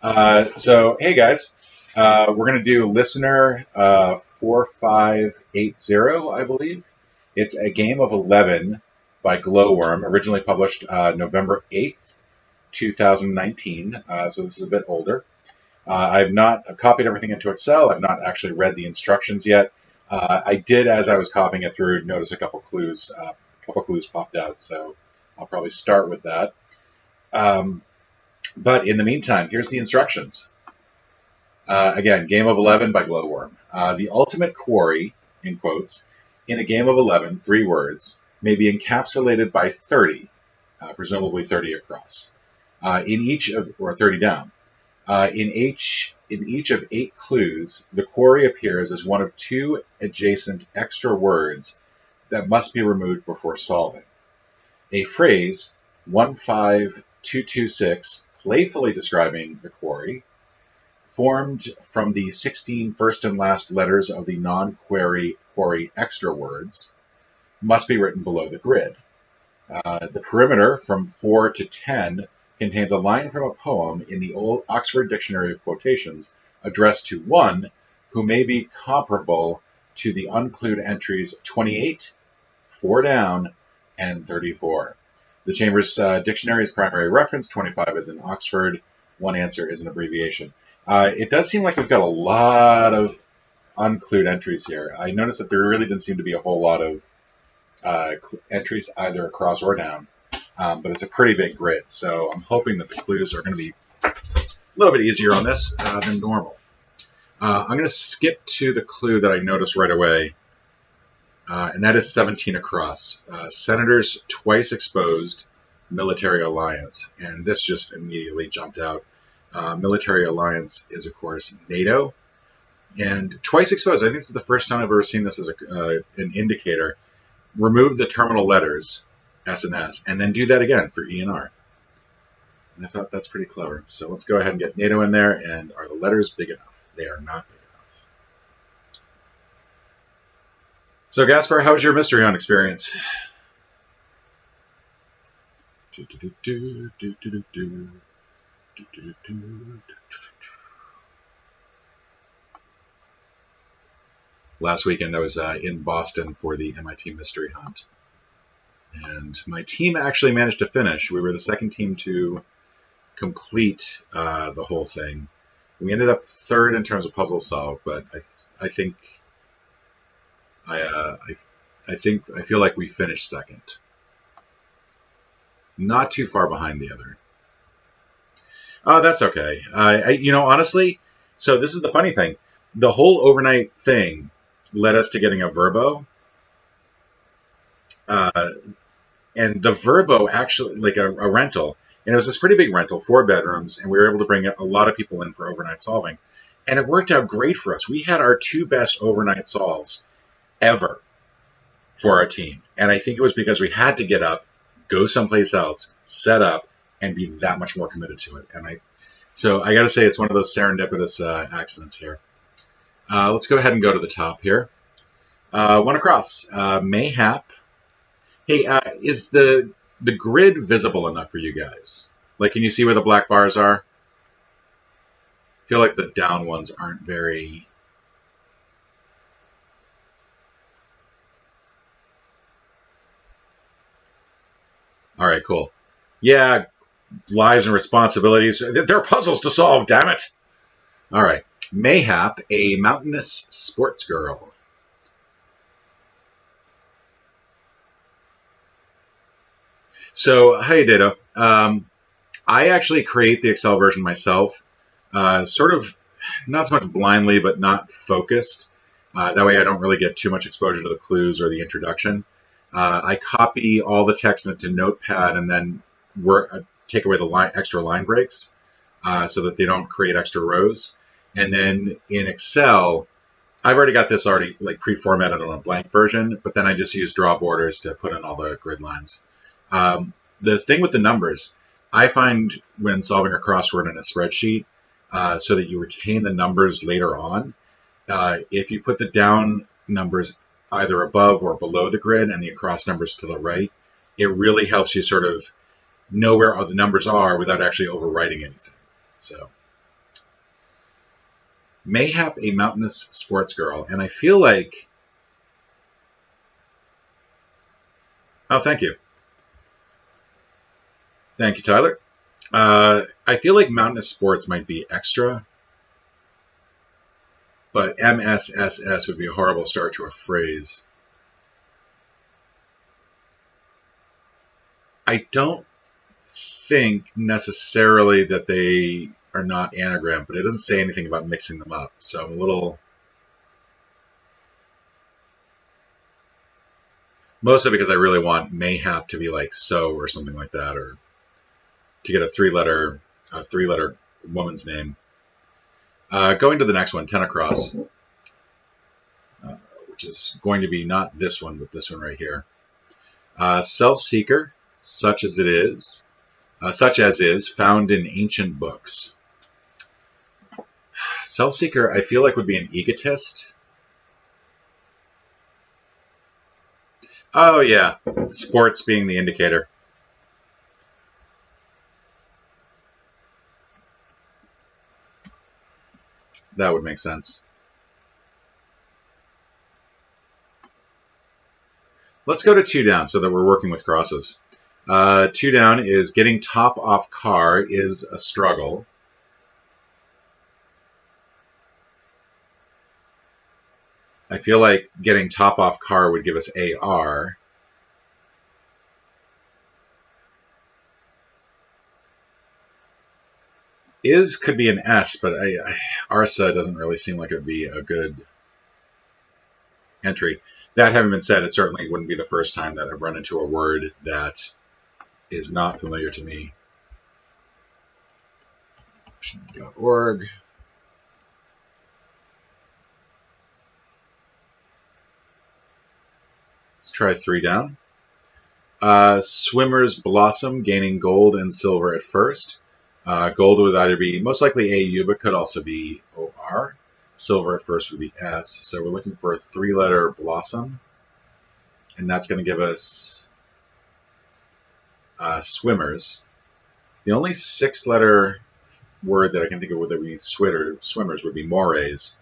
Hey guys, we're going to do Listener 4580, I believe. It's a game of 11 by Glowworm, originally published November 8th, 2019. So this is a bit older. I've copied everything into Excel. I've not actually read the instructions yet. I did, as I was copying it through, notice a couple clues. A couple clues popped out, so I'll probably start with that. But in the meantime, here's the instructions. Again, game of 11 by Glowworm. The ultimate quarry, in quotes, in a game of 11, 3 words, may be encapsulated by 30, presumably 30 across, in each of, or 30 down. In each of 8 clues, the quarry appears as one of 2 adjacent extra words that must be removed before solving. A phrase, 15226, playfully describing the quarry, formed from the 16 first and last letters of the non-quarry extra words, must be written below the grid. The perimeter from 4 to 10 contains a line from a poem in the Old Oxford Dictionary of Quotations addressed to one who may be comparable to the unclued entries 28, 4 down, and 34. The Chambers Dictionary is primary reference, 25 is in Oxford, one answer is an abbreviation. It does seem like we've got a lot of unclued entries here. I noticed that there really didn't seem to be a whole lot of entries either across or down, but it's a pretty big grid, so I'm hoping that the clues are going to be a little bit easier on this than normal. I'm going to skip to the clue that I noticed right away, and that is 17 across. Senators twice exposed military alliance, and this just immediately jumped out. Military alliance is, of course, NATO, and twice exposed. I think this is the first time I've ever seen this as an indicator. Remove the terminal letters, S and S, and then do that again for E and R. And I thought that's pretty clever. So let's go ahead and get NATO in there, and are the letters big enough? They are not big enough. So Gaspar, how was your Mystery Hunt experience? Last weekend I was in Boston for the MIT Mystery Hunt, and my team actually managed to finish. We were the second team to complete the whole thing. We ended up third in terms of puzzle solve, but I feel like we finished second, not too far behind the other. That's okay. Honestly, so this is the funny thing. The whole overnight thing led us to getting a Verbo. And the Verbo actually, like a rental, and it was this pretty big rental, 4 bedrooms, and we were able to bring a lot of people in for overnight solving. And it worked out great for us. We had our 2 best overnight solves ever for our team. And I think it was because we had to get up, go someplace else, set up, and be that much more committed to it. So I got to say, it's one of those serendipitous accidents here. Let's go ahead and go to the top here. One across. Mayhap. Hey, is the grid visible enough for you guys? Like, can you see where the black bars are? I feel like the down ones aren't very... All right, cool. Yeah, lives and responsibilities. They're puzzles to solve, damn it. All right. Mayhap, a mountainous sports girl. So, hey, Dado. I actually create the Excel version myself, sort of not so much blindly, but not focused. That way I don't really get too much exposure to the clues or the introduction. I copy all the text into Notepad and then take away the extra line breaks so that they don't create extra rows. And then in Excel, I've already got this like pre-formatted on a blank version, but then I just use draw borders to put in all the grid lines. The thing with the numbers, I find when solving a crossword in a spreadsheet, so that you retain the numbers later on, if you put the down numbers either above or below the grid and the across numbers to the right, it really helps you sort of know where all the numbers are without actually overwriting anything. So Mayhap a mountainous sports girl. And I feel like... Oh, thank you. Thank you, Tyler. I feel like mountainous sports might be extra, but MSSS would be a horrible start to a phrase. I don't think necessarily that they are not anagram, but it doesn't say anything about mixing them up. So I'm a little... Mostly because I really want mayhap to be like so or something like that, or to get a three-letter woman's name. Going to the next one, Tenacross, which is going to be not this one, but this one right here. Self-seeker, such as is, found in ancient books. Self-seeker, I feel like would be an egotist. Oh, yeah. Sports being the indicator. That would make sense. Let's go to 2 down so that we're working with crosses. 2 down is getting top off car is a struggle. I feel like getting top off car would give us AR. Is could be an S, but Arsa doesn't really seem like it would be a good entry. That having been said, it certainly wouldn't be the first time that I've run into a word that is not familiar to me. .org. Let's try 3 down. Swimmers blossom, gaining gold and silver at first. Gold would either be most likely AU, but could also be OR. Silver at first would be S. So we're looking for a 3-letter blossom. And that's going to give us swimmers. The only 6-letter word that I can think of that we need swimmers would be mores.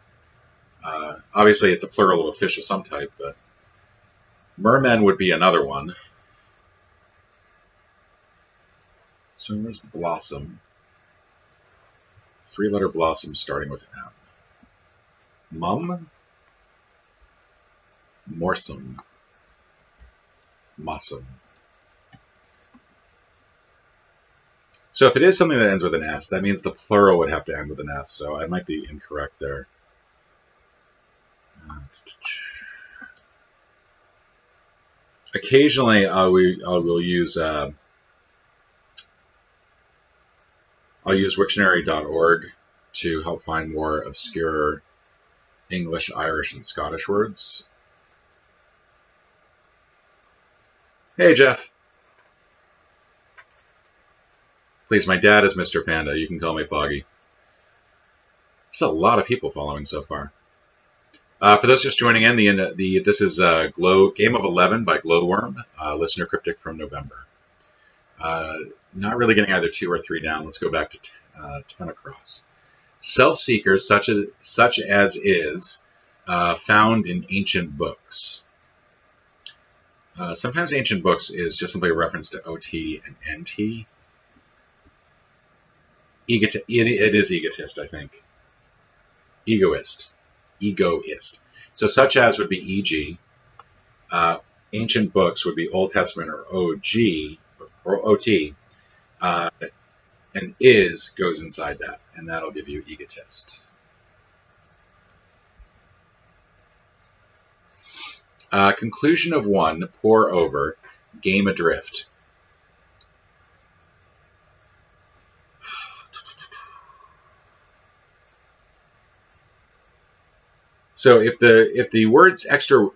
Obviously, it's a plural of a fish of some type, but mermen would be another one. Swimmers blossom. 3-letter blossom starting with M. Mum. Morsum. Mossum. So if it is something that ends with an S, that means the plural would have to end with an S, so I might be incorrect there. Occasionally, I will use I'll use Wiktionary.org to help find more obscure English, Irish, and Scottish words. Hey, Jeff. Please, my dad is Mr. Panda. You can call me Foggy. There's a lot of people following so far. For those just joining in, this is Game of 11 by Glowworm, listener cryptic from November. Not really getting either 2 or 3 down. Let's go back to 10 across. Self-seekers, such as is, found in ancient books. Sometimes ancient books is just simply a reference to OT and NT. It is egotist, I think. Egoist. So such as would be EG. Ancient books would be Old Testament or OG or OT. And is goes inside that, and that'll give you egotist. Conclusion of 1, pour over, game adrift. So if the words extra,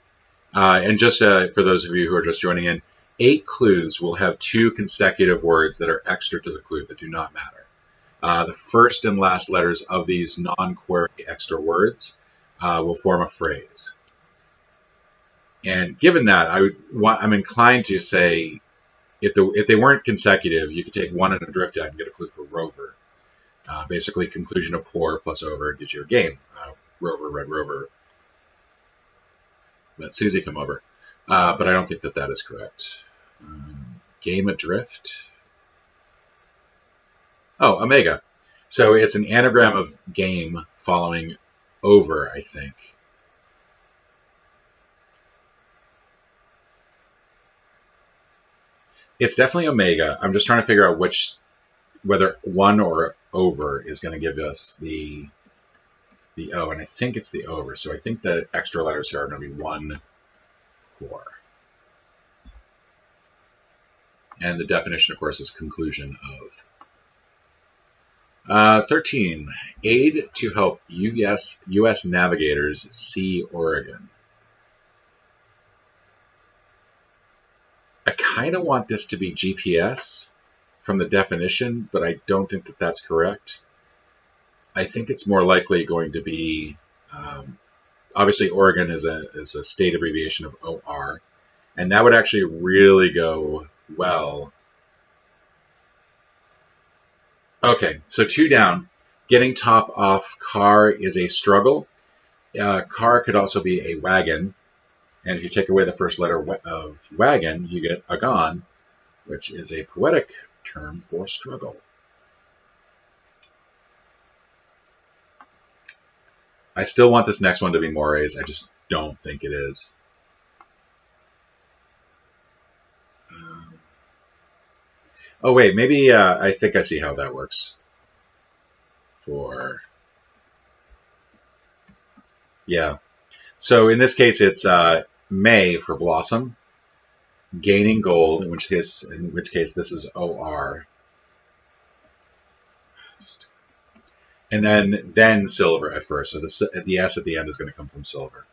and just for those of you who are just joining in, 8 clues will have 2 consecutive words that are extra to the clue that do not matter. The first and last letters of these non-query extra words will form a phrase. And given that, I'm inclined to say if they weren't consecutive, you could take 1 and a drift out and get a clue for rover. Basically, conclusion of pour plus over gives you a game. Rover, red rover. Let Susie come over. But I don't think that is correct. Game adrift. Oh, omega. So it's an anagram of game following over, I think. It's definitely omega. I'm just trying to figure out whether one or over is going to give us the O, and I think it's the over. So I think the extra letters here are going to be 1, 4. And the definition, of course, is conclusion of. 13, aid to help U.S. navigators see Oregon. I kind of want this to be GPS from the definition, but I don't think that that's correct. I think it's more likely going to be, obviously Oregon is a state abbreviation of OR, and that would actually really go well. Okay, so 2 down. Getting top off car is a struggle. Car could also be a wagon, and if you take away the first letter of wagon, you get agon, which is a poetic term for struggle. I still want this next one to be mores. I just don't think it is. Oh, wait, maybe I think I see how that works. Yeah. So in this case, it's May for blossom, gaining gold, in which case this is OR. And then silver at first. So the S at the end is going to come from silver.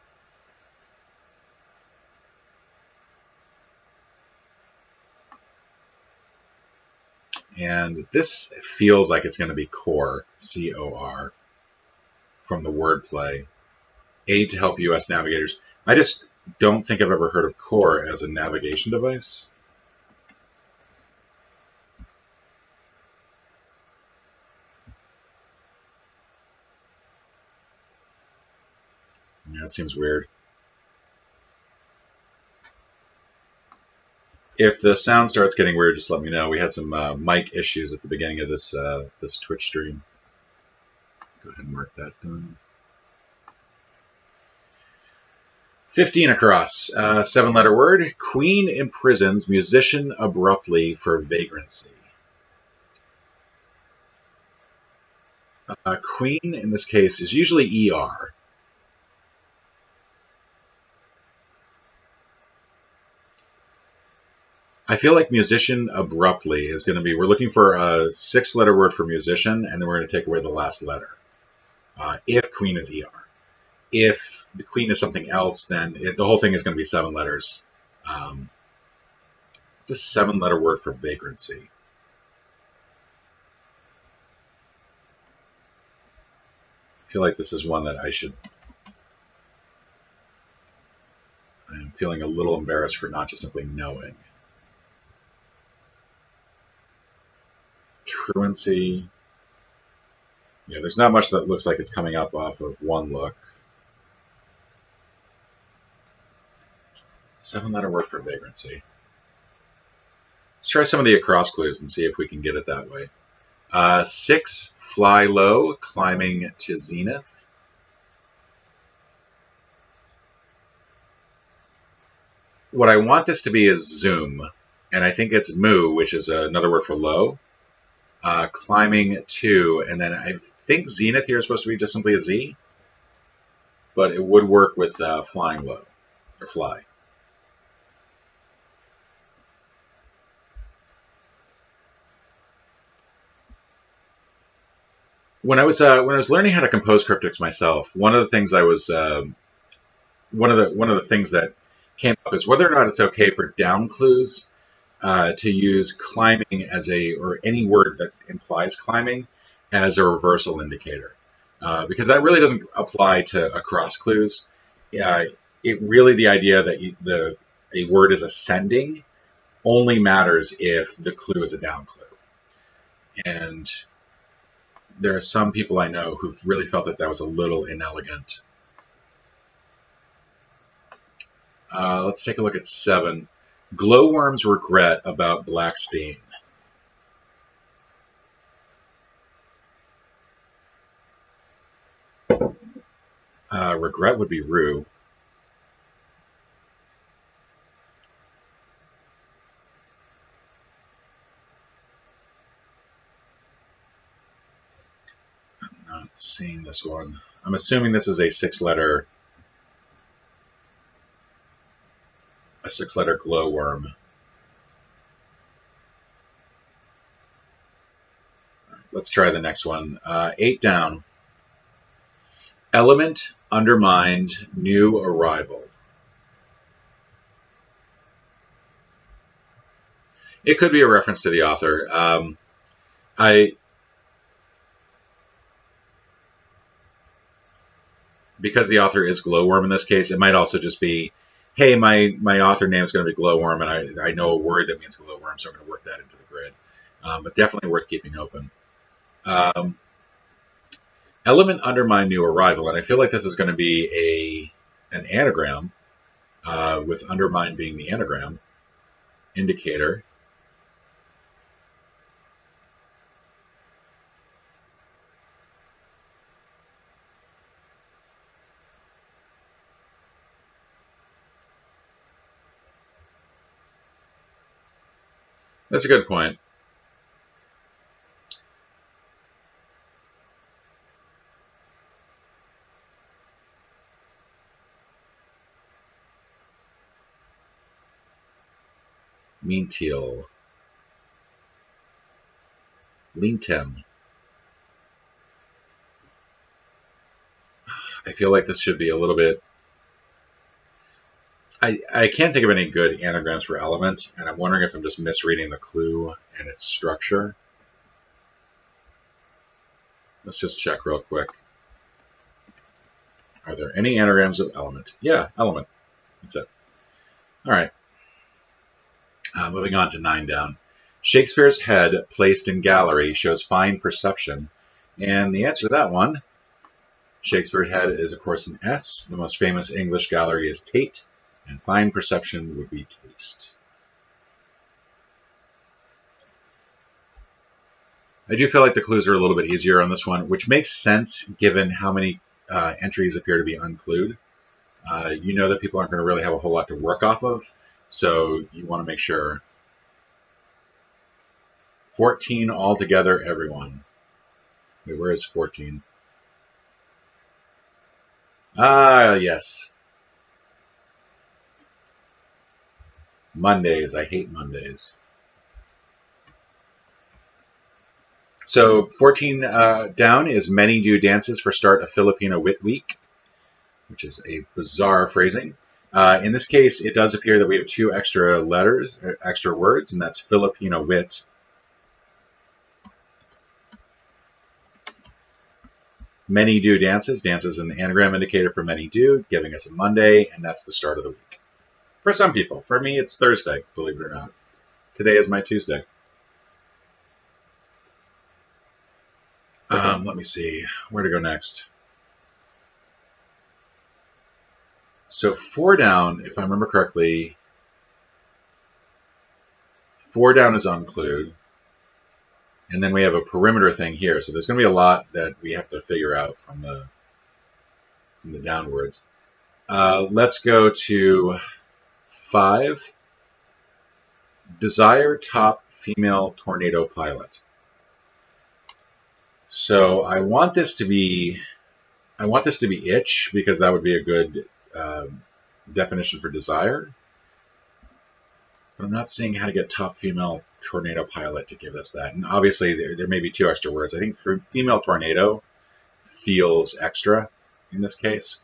And this feels like it's going to be core, C-O-R, from the wordplay. Aid to help U.S. navigators. I just don't think I've ever heard of core as a navigation device. Yeah, that seems weird. If the sound starts getting weird, just let me know. We had some mic issues at the beginning of this Twitch stream. Let's go ahead and mark that done. 15 across. 7-letter word. Queen imprisons musician abruptly for vagrancy. Queen, in this case, is usually ER. I feel like musician abruptly is going to be, we're looking for a 6-letter word for musician, and then we're going to take away the last letter. If queen is ER. If the queen is something else, then the whole thing is going to be 7 letters. It's a 7-letter word for vagrancy. I feel like this is one that I'm feeling a little embarrassed for not just simply knowing. Truancy. Yeah, there's not much that looks like it's coming up off of one look. 7-letter word for vagrancy. Let's try some of the across clues and see if we can get it that way. 6, fly low, climbing to zenith. What I want this to be is zoom, and I think it's moo, which is another word for low. Climbing to, and then I think zenith here is supposed to be just simply a Z, but it would work with flying low, or fly. When I was learning how to compose cryptics myself, one of the things that came up is whether or not it's okay for down clues to use climbing or any word that implies climbing as a reversal indicator, because that really doesn't apply to across clues. The idea that a word is ascending only matters if the clue is a down clue, and there are some people I know who've really felt that that was a little inelegant. Let's take a look at 7. Glowworm's regret about black stain. Regret would be rue. I'm not seeing this one. I'm assuming this is a 6-letter glowworm. Let's try the next one. 8 down. Element undermined new arrival. It could be a reference to the author. Because the author is Glowworm in this case, it might also just be, hey, my author name is going to be Glowworm, and I know a word that means Glowworm, so I'm going to work that into the grid. But definitely worth keeping open. Element undermine new arrival, and I feel like this is going to be an anagram, with undermine being the anagram indicator. That's a good point. Mean teal. Lean-tem. I feel like this should be a little bit... I can't think of any good anagrams for element, and I'm wondering if I'm just misreading the clue and its structure. Let's just check real quick. Are there any anagrams of element? Yeah, element. That's it. All right. Moving on to 9 down. Shakespeare's head placed in gallery shows fine perception. And the answer to that one, Shakespeare's head is, of course, an S. The most famous English gallery is Tate, and fine perception would be taste. I do feel like the clues are a little bit easier on this one, which makes sense given how many entries appear to be unclued. You know that people aren't going to really have a whole lot to work off of, so you want to make sure. 14 altogether, everyone. Wait, where is 14? Yes. Mondays. I hate Mondays. So 14 down is many do dances for start of Filipino Wit Week, which is a bizarre phrasing. In this case, it does appear that we have 2 extra words, and that's Filipino wit. Many do dances. Dance is an anagram indicator for many do, giving us a Monday, and that's the start of the week. For some people. For me, it's Thursday, believe it or not. Today is my Tuesday. Let me see. Where to go next? So 4 down, if I remember correctly, 4 down is unclued. And then we have a perimeter thing here. So there's going to be a lot that we have to figure out from the downwards. Let's go to 5. Desire top female tornado pilot. So I want this to be itch, because that would be a good definition for desire. But I'm not seeing how to get top female tornado pilot to give us that. And obviously there may be 2 extra words. I think for female tornado feels extra in this case.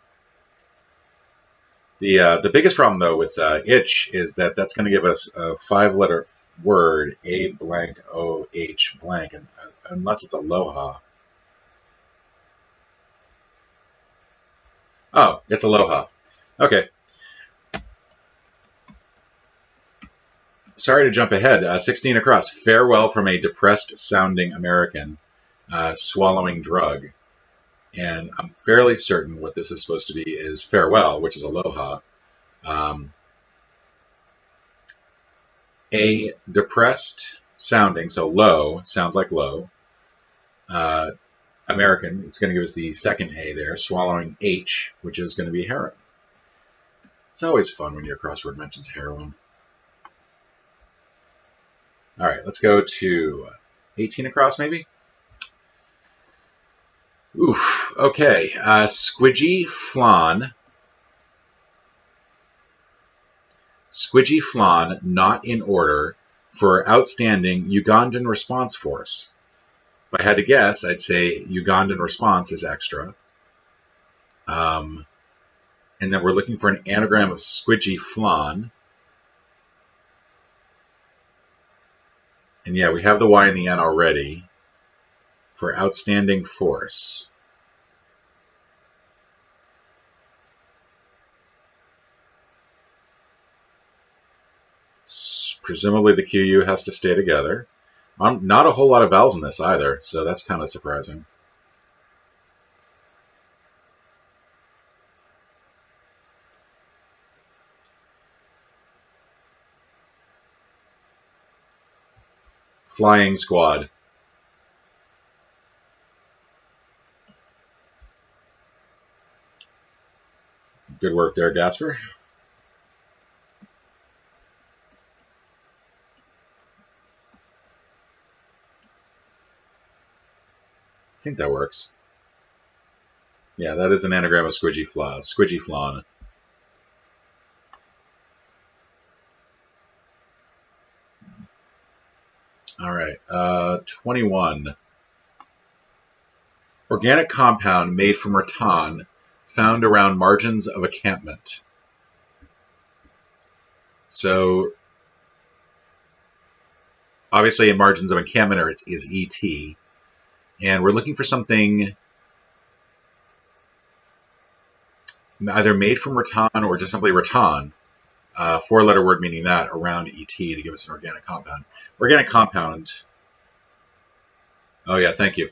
The biggest problem though with itch is that that's going to give us a 5-letter word, A blank O H blank, and unless it's aloha. Oh, it's aloha. Okay. Sorry to jump ahead. 16 across. Farewell from a depressed-sounding American. swallowing drug. And I'm fairly certain what this is supposed to be is farewell, which is aloha. A depressed sounding, so low, sounds like low. American, it's going to give us the second A there, swallowing H, which is going to be heroin. It's always fun when your crossword mentions heroin. All right, let's go to 18 across, maybe? Oof, okay. Squidgy flan. Squidgy flan, not in order, for outstanding Ugandan response force. If I had to guess, I'd say Ugandan response is extra. And then we're looking for an anagram of squidgy flan. And yeah, we have the Y and the N already for outstanding force. Presumably the QU has to stay together. Not a whole lot of vowels in this either, so that's kind of surprising. Flying squad. Good work there, Gasper. I think that works. Yeah, that is an anagram of squidgy flan. All right, 21. Organic compound made from rattan found around margins of encampment. So, obviously, in margins of encampment is ET. And we're looking for something either made from rattan or just simply rattan. Four-letter word meaning that around ET to give us an organic compound. Organic compound. Oh, yeah, thank you.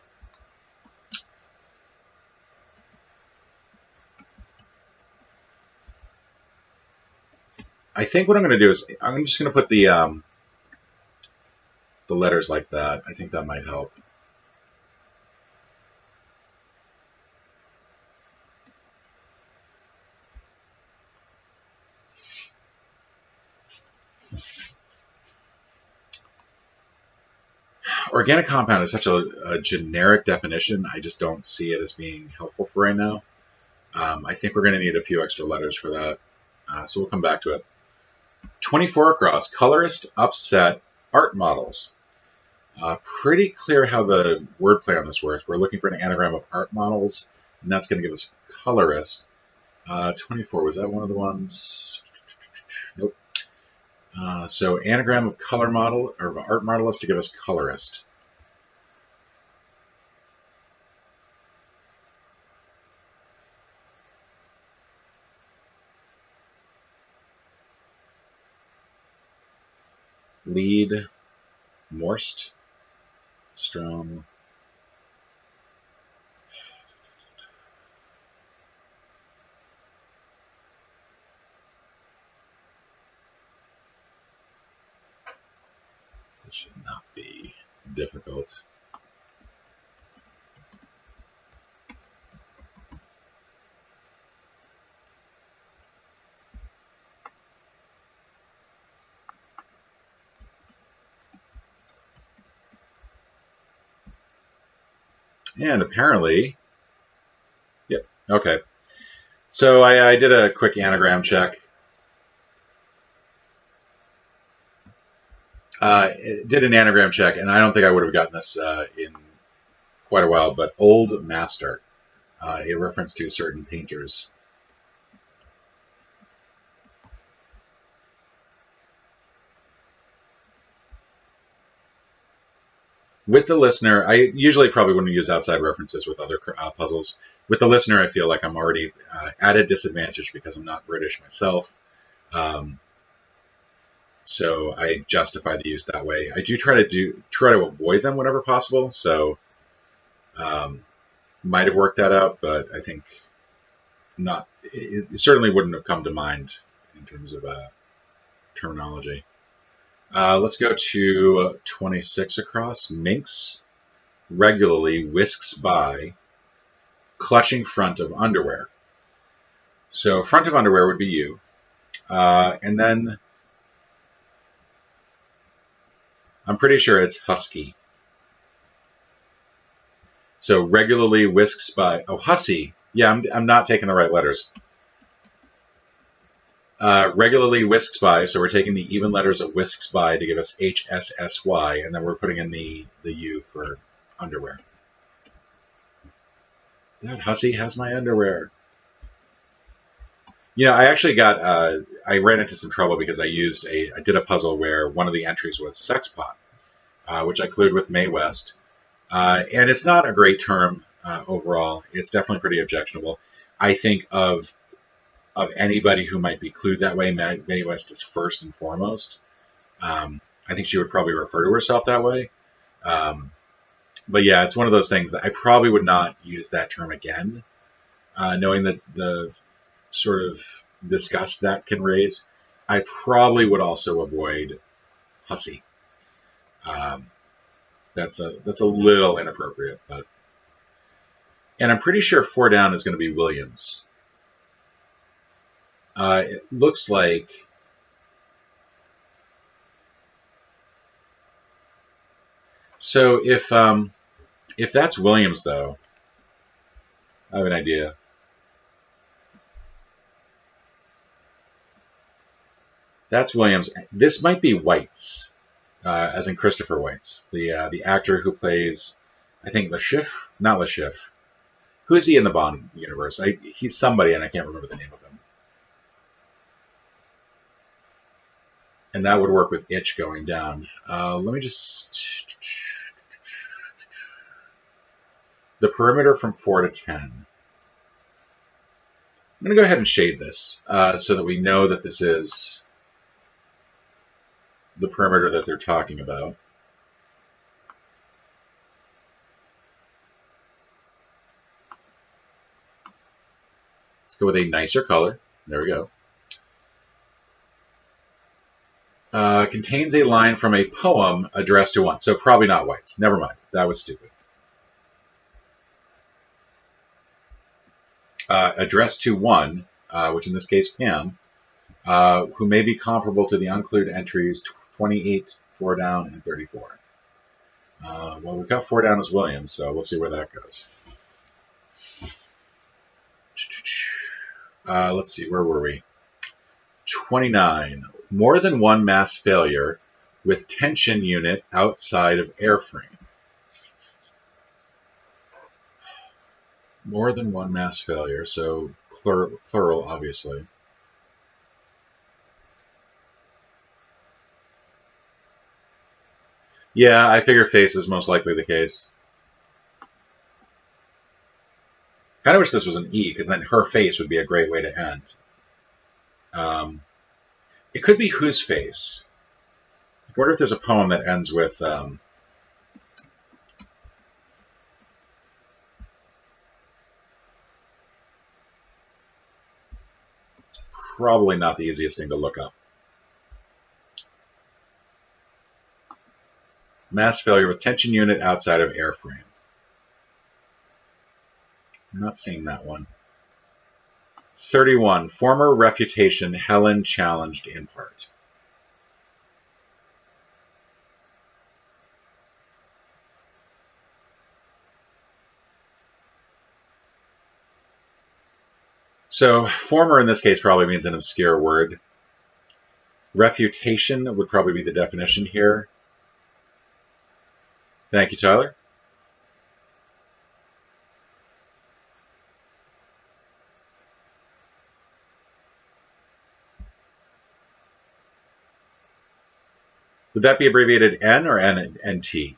I think what I'm going to do is I'm just going to put the letters like that. I think that might help. Organic compound is such a generic definition. I just don't see it as being helpful for right now. I think we're going to need a few extra letters for that. So we'll come back to it. 24 across, colorist, upset, art models. Pretty clear how the wordplay on this works. We're looking for an anagram of art models, and that's going to give us colorist. 24, was that one of the ones? Nope. So anagram of color model, or art modelist to give us colorist. Lead, Morst, Strom. It should not be difficult. And apparently, yep, okay. So I did a quick anagram check. Did an anagram check, and I don't think I would have gotten this in quite a while, but Old Master, a reference to certain painters. With the listener, I usually probably wouldn't use outside references with other puzzles. With the listener, I feel like I'm already at a disadvantage because I'm not British myself. So I justify the use that way. I do try to avoid them whenever possible. So Might have worked that out, but I think not. It certainly wouldn't have come to mind in terms of terminology. Let's go to 26 across. Minx regularly whisks by, clutching front of underwear. So front of underwear would be you. And then I'm pretty sure it's husky. So regularly whisks by. Oh, hussy. Yeah, I'm not taking the right letters. Regularly whisks by. So we're taking the even letters of whisks by to give us HSSY, and then we're putting in the U for underwear. That hussy has my underwear. You know, I actually I ran into some trouble because I did a puzzle where one of the entries was sex pot, which I cleared with Mae West. And it's not a great term overall. It's definitely pretty objectionable. I think of anybody who might be clued that way, Mae West is first and foremost. I think she would probably refer to herself that way. But yeah, it's one of those things that I probably would not use that term again, knowing that the sort of disgust that can raise. I probably would also avoid hussy. That's a little inappropriate, but and I'm pretty sure 4 down is going to be Williams. It looks like so if that's Williams though, I have an idea. That's Williams. This might be Weitz, as in Christopher Weitz, the actor who plays, I think Lashif, not Lashif. Who is he in the Bond universe? He's somebody, and I can't remember the name of him. And that would work with itch going down. Let me just the perimeter from 4 to 10. I'm going to go ahead and shade this so that we know that this is the perimeter that they're talking about. Let's go with a nicer color. There we go. Contains a line from a poem addressed to one. So probably not Whites. Never mind. That was stupid. Addressed to one, which in this case Pam, who may be comparable to the unclued entries 28, 4 down, and 34. Well, we've got 4 down as Williams, so we'll see where that goes. Let's see, where were we? 29. More than one mass failure with tension unit outside of airframe. More than one mass failure, so plural obviously. Yeah, I figure face is most likely the case. Kind of wish this was an E, because then her face would be a great way to end. It could be whose face. I wonder if there's a poem that ends with it's probably not the easiest thing to look up. Mass failure with tension unit outside of airframe. I'm not seeing that one. 31. Former refutation Helen challenged in part. So former in this case probably means an obscure word. Refutation would probably be the definition here. Thank you, Tyler. Would that be abbreviated N or NT?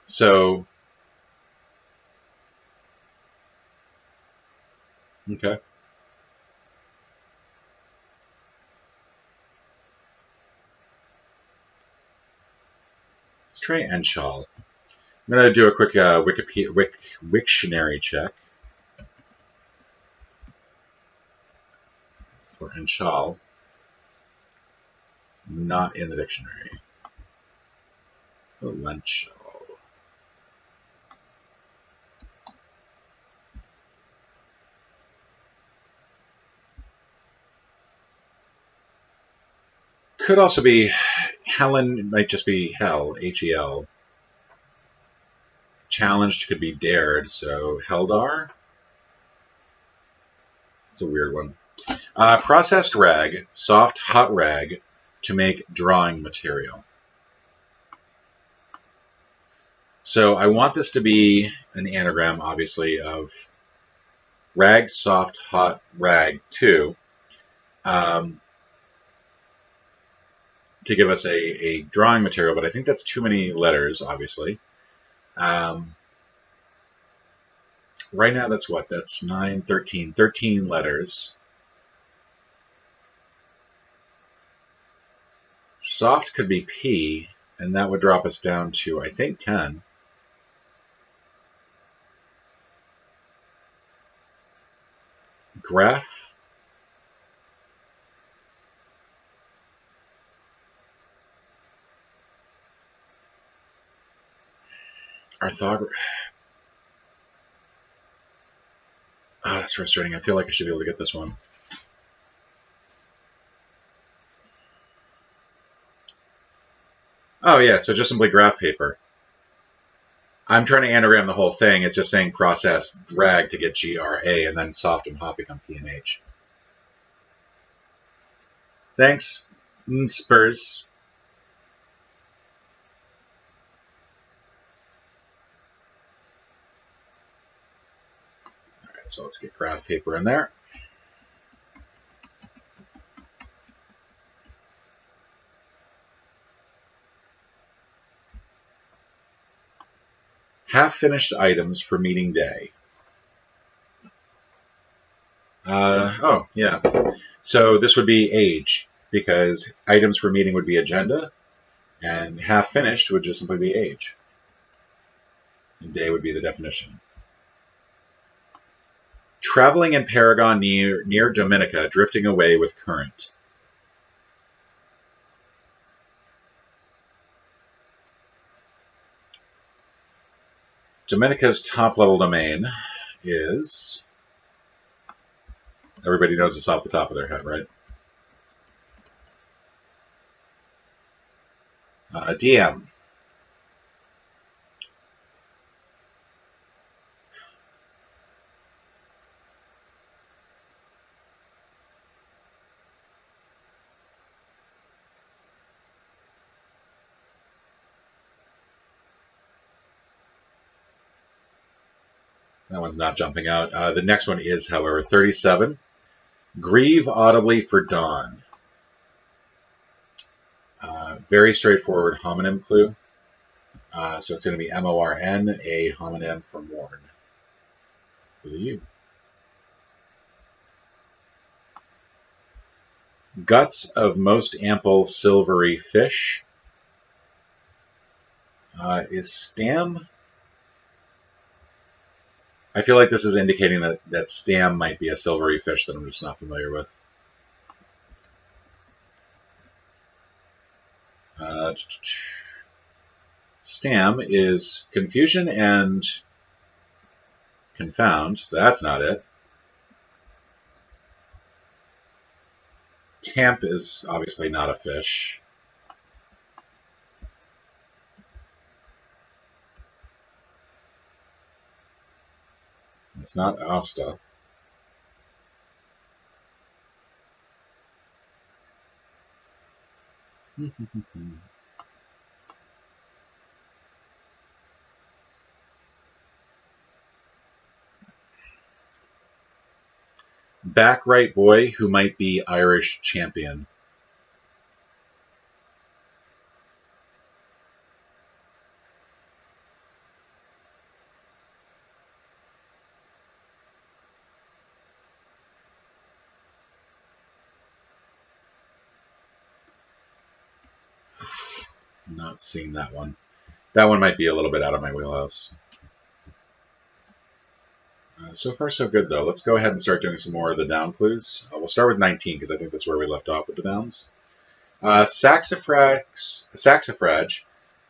So, okay. Let's try Enshall. I'm going to do a quick Wiktionary check for Enshall. Not in the dictionary. Oh, Lenshall. Could also be Helen. It might just be hell. Hel. Challenged could be dared. So Heldar. It's a weird one. Processed rag, soft hot rag to make drawing material. So I want this to be an anagram, obviously, of rag, soft, hot, rag, 2, to give us a drawing material, but I think that's too many letters, obviously. Right now, that's what? That's 9, 13. 13 letters. Soft could be P, and that would drop us down to, I think, 10. Graph. Orthography. Oh, that's frustrating. I feel like I should be able to get this one. Oh, yeah, so just simply graph paper. I'm trying to anagram the whole thing. It's just saying process drag to get GRA, and then soft and hot become P and H. Thanks, Spurs. All right, so let's get graph paper in there. Half-finished items for meeting day. Oh, yeah. So this would be age, because items for meeting would be agenda, and half-finished would just simply be age. And day would be the definition. Traveling in Paragon near Dominica, drifting away with current. Dominica's top-level domain is... Everybody knows this off the top of their head, right? DM. That one's not jumping out. The next one is, however, 37. Grieve audibly for dawn. Very straightforward homonym clue. So it's going to be MORN, a homonym for mourn. For the U. Guts of most ample silvery fish. Is stam? I feel like this is indicating that stam might be a silvery fish that I'm just not familiar with. Stam is confusion and confound. So that's not it. Tamp is obviously not a fish. It's not Asta. Back right boy who might be Irish champion. Not seeing that one. That one might be a little bit out of my wheelhouse. So far, so good, though. Let's go ahead and start doing some more of the noun clues. We'll start with 19, because I think that's where we left off with the nouns. Saxifrage,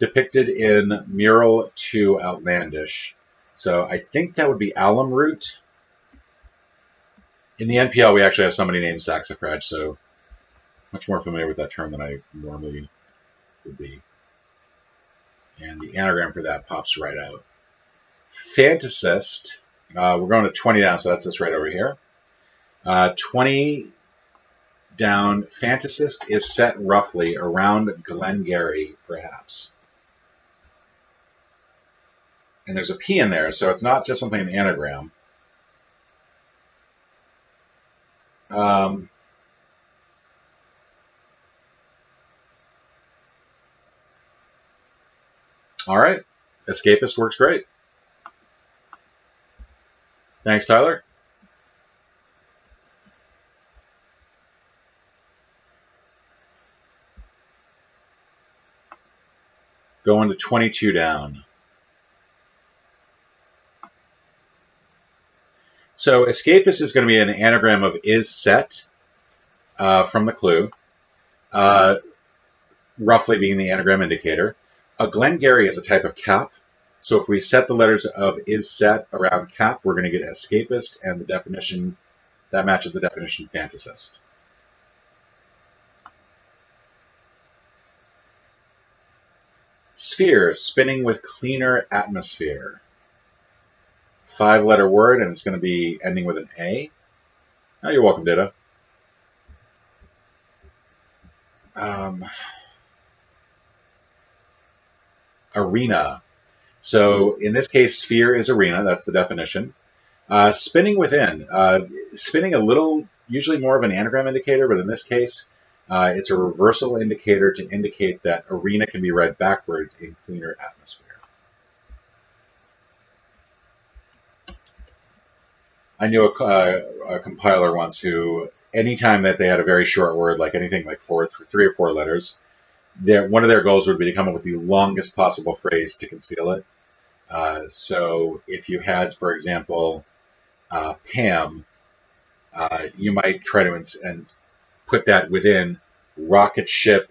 depicted in Mural 2 Outlandish. So I think that would be alum root. In the NPL, we actually have somebody named Saxifrage, so much more familiar with that term than I normally would be. And the anagram for that pops right out. Fantasist, we're going to 20 down, so that's this right over here. 20 down, fantasist is set roughly around Glengarry, perhaps. And there's a P in there, so it's not just something in anagram. All right. Escapist works great. Thanks, Tyler. Going to 22 down. So escapist is going to be an anagram of is set from the clue, roughly being the anagram indicator. A Glengarry is a type of cap. So if we set the letters of is set around cap, we're going to get escapist, and the definition that matches the definition fantasist. Sphere, spinning with cleaner atmosphere. 5-letter word, and it's going to be ending with an A. Oh, you're welcome, Ditto. Arena. So in this case, sphere is arena. That's the definition. Spinning within. Spinning a little, usually more of an anagram indicator, but in this case, it's a reversal indicator to indicate that arena can be read backwards in cleaner atmosphere. I knew a compiler once who, anytime that they had a very short word, like anything like 3 or 4 letters, one of their goals would be to come up with the longest possible phrase to conceal it. So if you had, for example, Pam, you might try to and put that within rocket ship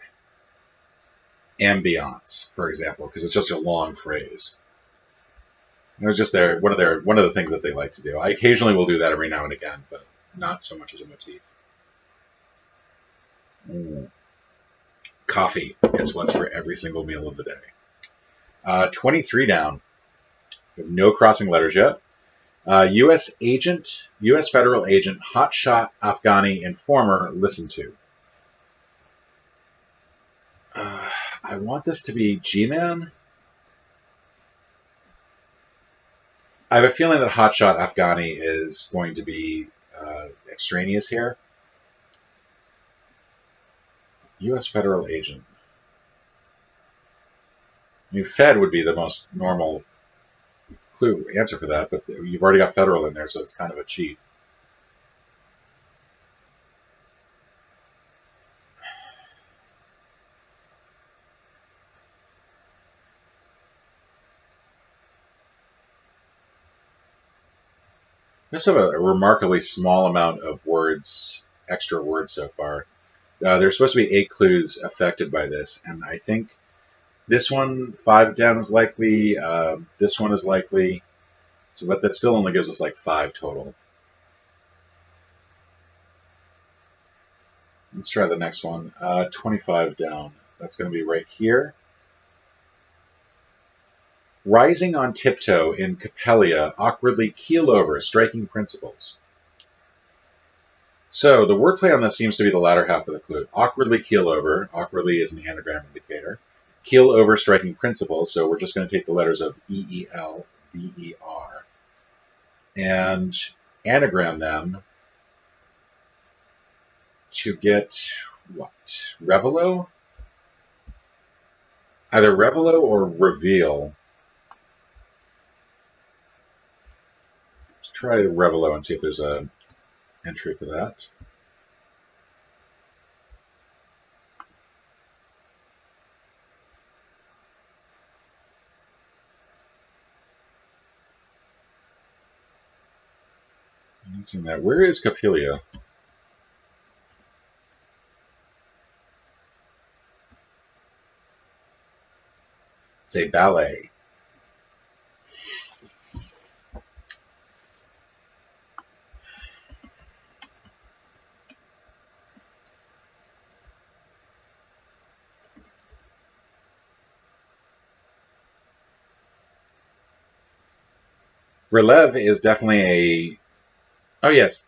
ambiance, for example, because it's just a long phrase. It was just one of the things that they like to do. I occasionally will do that every now and again, but not so much as a motif. Coffee gets once for every single meal of the day. 23 down. We have no crossing letters yet. U.S. agent, U.S. federal agent, hotshot Afghani informer, listened to. I want this to be G-Man. I have a feeling that hotshot Afghani is going to be extraneous here. U.S. federal agent. I mean, Fed would be the most normal clue answer for that, but you've already got federal in there, so it's kind of a cheat. We just have a remarkably small amount of words, extra words so far. There's supposed to be 8 clues affected by this, and I think this one, 5 down is likely, this one is likely, so but that still only gives us like 5 total. Let's try the next one. 25 down. That's going to be right here. Rising on tiptoe in Capellia, awkwardly keel over, striking principles. So the wordplay on this seems to be the latter half of the clue. Awkwardly keel over. Awkwardly is an anagram indicator. Keel over, striking principles. So we're just going to take the letters of E-E-L, B-E-R, and anagram them to get what? Revelo? Either Revelo or Reveal. Let's try Revelo and see if there's an entry for that. Seeing that. Where is Capilia? It's a ballet. Relève is definitely a... Oh, yes.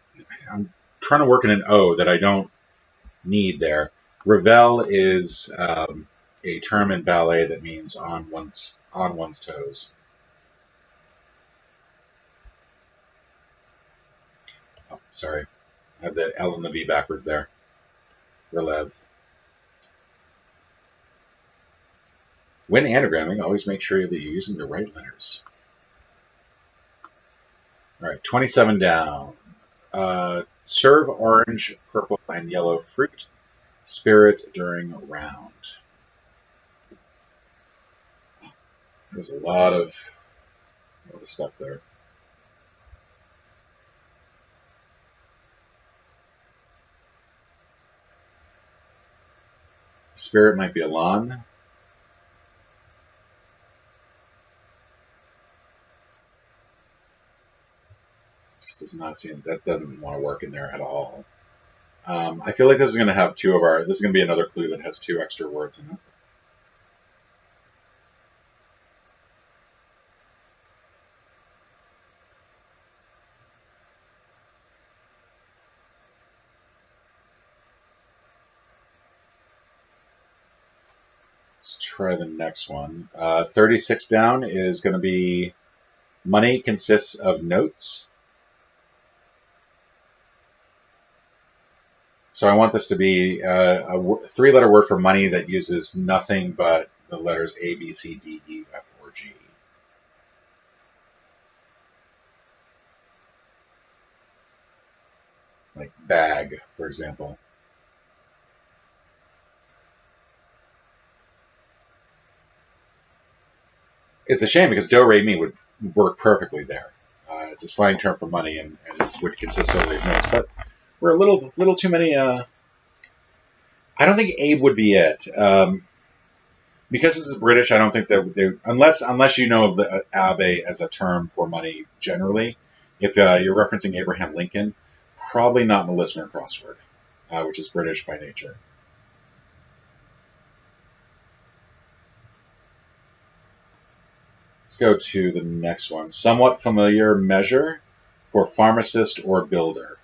I'm trying to work in an O that I don't need there. Revel is a term in ballet that means on one's toes. Oh, sorry. I have the L and the V backwards there. Relève. When anagramming, always make sure that you're using the right letters. All right, 27 down. Serve orange, purple, and yellow fruit. Spirit during round. There's a lot of stuff there. Spirit might be a lawn. Just does not seem, that doesn't want to work in there at all. I feel like this is going to have this is going to be another clue that has 2 extra words in it. Let's try the next one. 36 down is going to be money consists of notes. So I want this to be a 3-letter word for money that uses nothing but the letters A, B, C, D, E, F, or G. Like bag, for example. It's a shame because do, re, mi would work perfectly there. It's a slang term for money and it would consist solely of notes. But we're a little too many. I don't think Abe would be it. Because this is British, I don't think that they, unless you know of the Abe as a term for money generally. If you're referencing Abraham Lincoln, probably not in the Listener Crossword, which is British by nature. Let's go to the next one. Somewhat familiar measure for pharmacist or builder.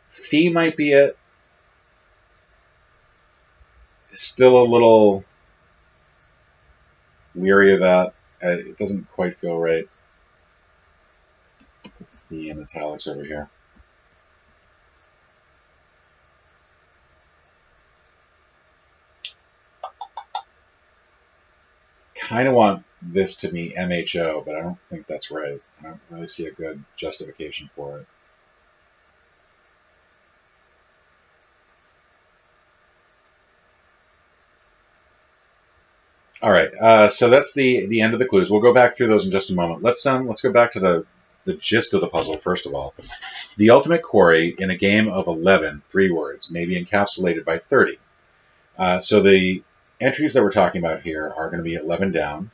Fee might be it. Still a little weary of that. It doesn't quite feel right. Put fee in italics over here. Kind of want this to be MHO, but I don't think that's right. I don't really see a good justification for it. All right, so that's the end of the clues. We'll go back through those in just a moment. Let's go back to the gist of the puzzle first of all. The ultimate quarry in a game of 11 3 words may be encapsulated by 30. So the entries that we're talking about here are going to be 11 down,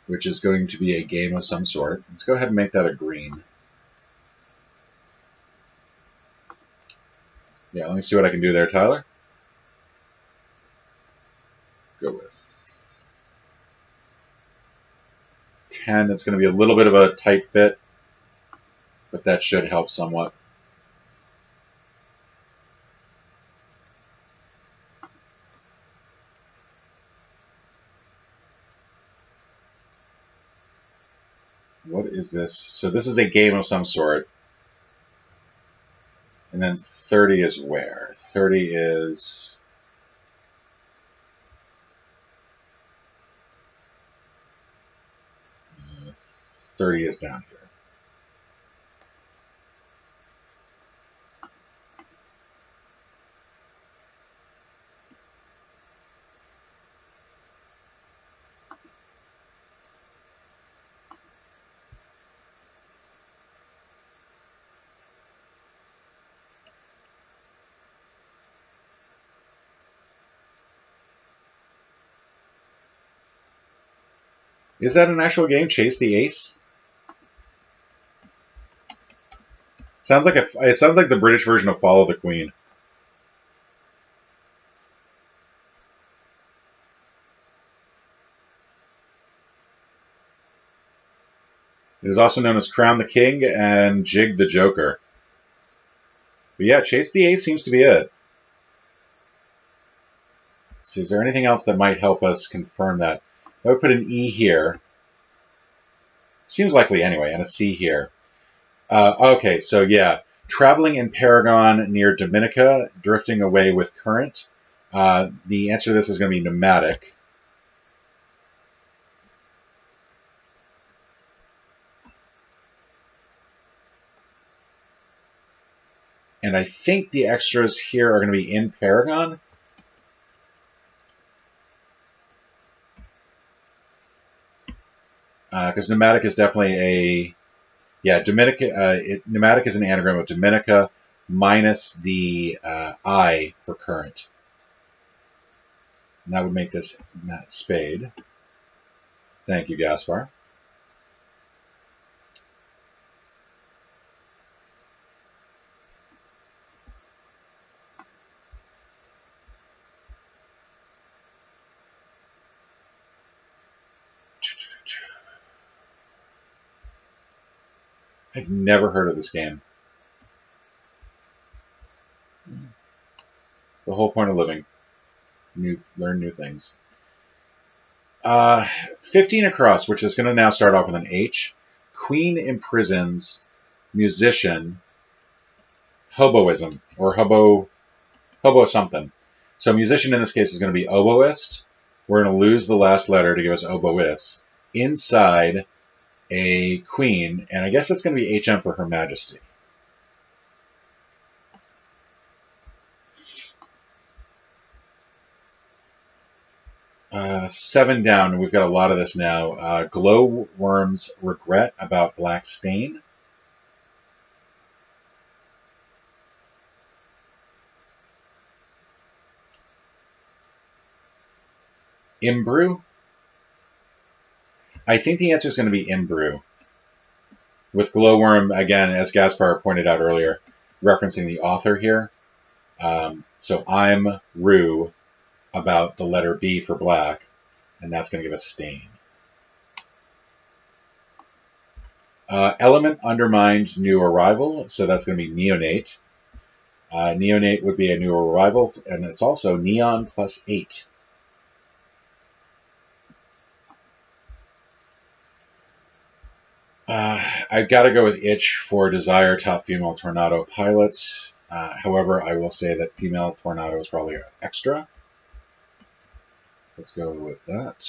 which is going to be a game of some sort. Let's go ahead and make that a green. Yeah, let me see what I can do there, Tyler. Go with 10. It's going to be a little bit of a tight fit, but that should help somewhat. What is this? So this is a game of some sort. And then 30 is where? 30 is... 30 is down here. Is that an actual game? Chase the Ace? It sounds like the British version of Follow the Queen. It is also known as Crown the King and Jig the Joker. But yeah, Chase the Ace seems to be it. Let's see, is there anything else that might help us confirm that? I would put an E here. Seems likely anyway, and a C here. Okay, so yeah. Traveling in Paragon near Dominica, drifting away with current. The answer to this is going to be pneumatic. And I think the extras here are going to be in Paragon. Because pneumatic is definitely a... Yeah, pneumatic is an anagram of Dominica minus the I for current. And that would make this Spade. Thank you, Gaspar. I've never heard of this game. The whole point of living. Learn new things. 15 across, which is going to now start off with an H. Queen imprisons musician hoboism, or hobo something. So musician in this case is going to be oboist. We're going to lose the last letter to give us oboist. Inside a queen, and I guess it's going to be HM for Her Majesty. Seven down, and we've got a lot of this now. Glowworm's regret about black stain. Imbrew. I think the answer is going to be Imbrew. With Glowworm, again, as Gaspar pointed out earlier, referencing the author here. So I'm Rue about the letter B for black, and that's going to give us stain. Element undermined new arrival, so that's going to be neonate. Neonate would be a new arrival, and it's also neon plus 8. I've got to go with itch for desire top female tornado pilot. However, I will say that female tornado is probably extra. Let's go with that.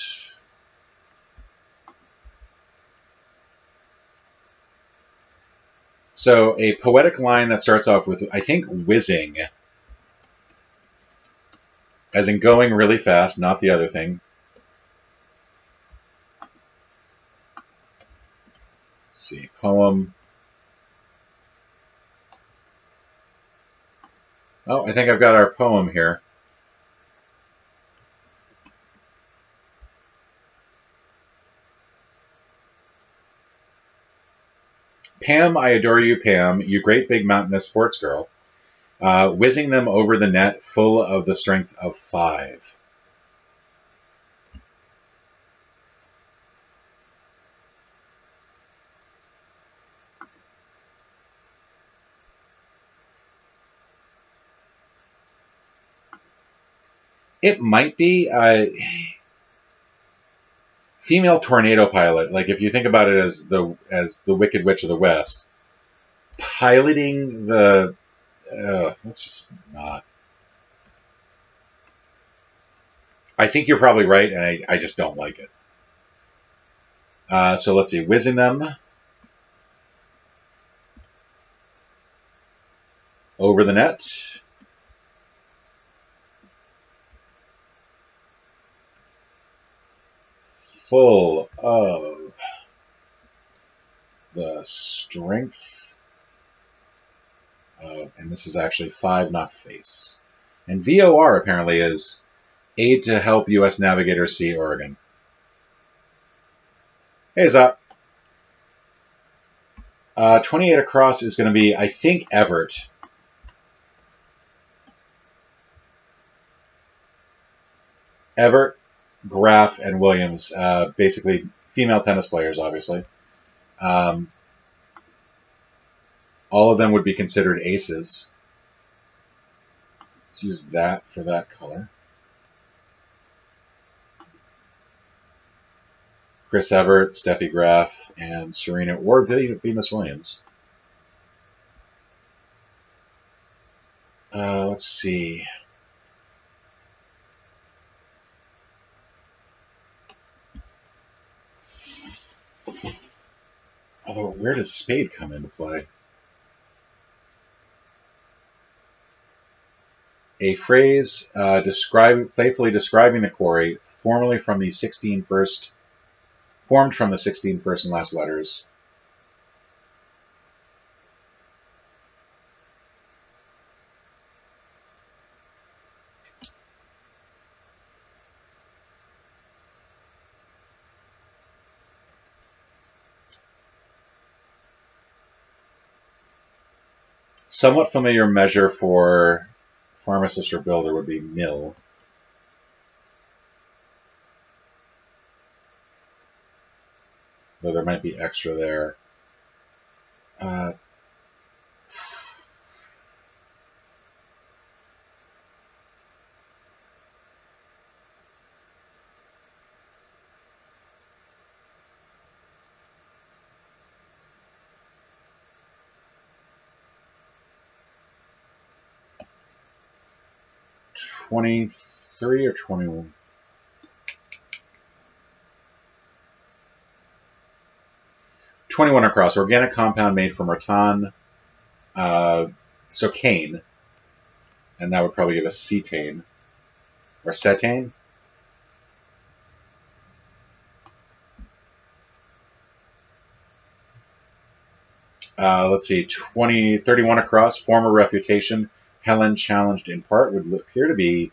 So a poetic line that starts off with, I think, whizzing. As in going really fast, not the other thing. Let's see, poem. Oh, I think I've got our poem here. Pam, I adore you, Pam, you great big mountainous sports girl. Whizzing them over the net full of the strength of 5. It might be female tornado pilot. Like if you think about it as the Wicked Witch of the West, piloting the. That's just not. I think you're probably right, and I just don't like it. So let's see, whizzing them over the net. Full of the strength of, and this is actually 5, not face. And VOR apparently is aid to help U.S. navigators see Oregon. Hey, Zop. 28 across is going to be, I think, Everett. Everett, Graf, and Williams. Basically, female tennis players, obviously. Um, all of them would be considered aces. Let's use that for that color. Chris Evert, Steffi Graf, and Serena or Venus Williams. Let's see. Although, where does spade come into play? A phrase playfully describing the quarry, formed from the 16 first and last letters. Somewhat familiar measure for pharmacist or builder would be mil. Though there might be extra there. Uh, $23 or $21. 21 across. Organic compound made from rattan. So cane. And that would probably give us cetane. Or cetane. Let's see. 31 across. Former refutation. Helen challenged in part would appear to be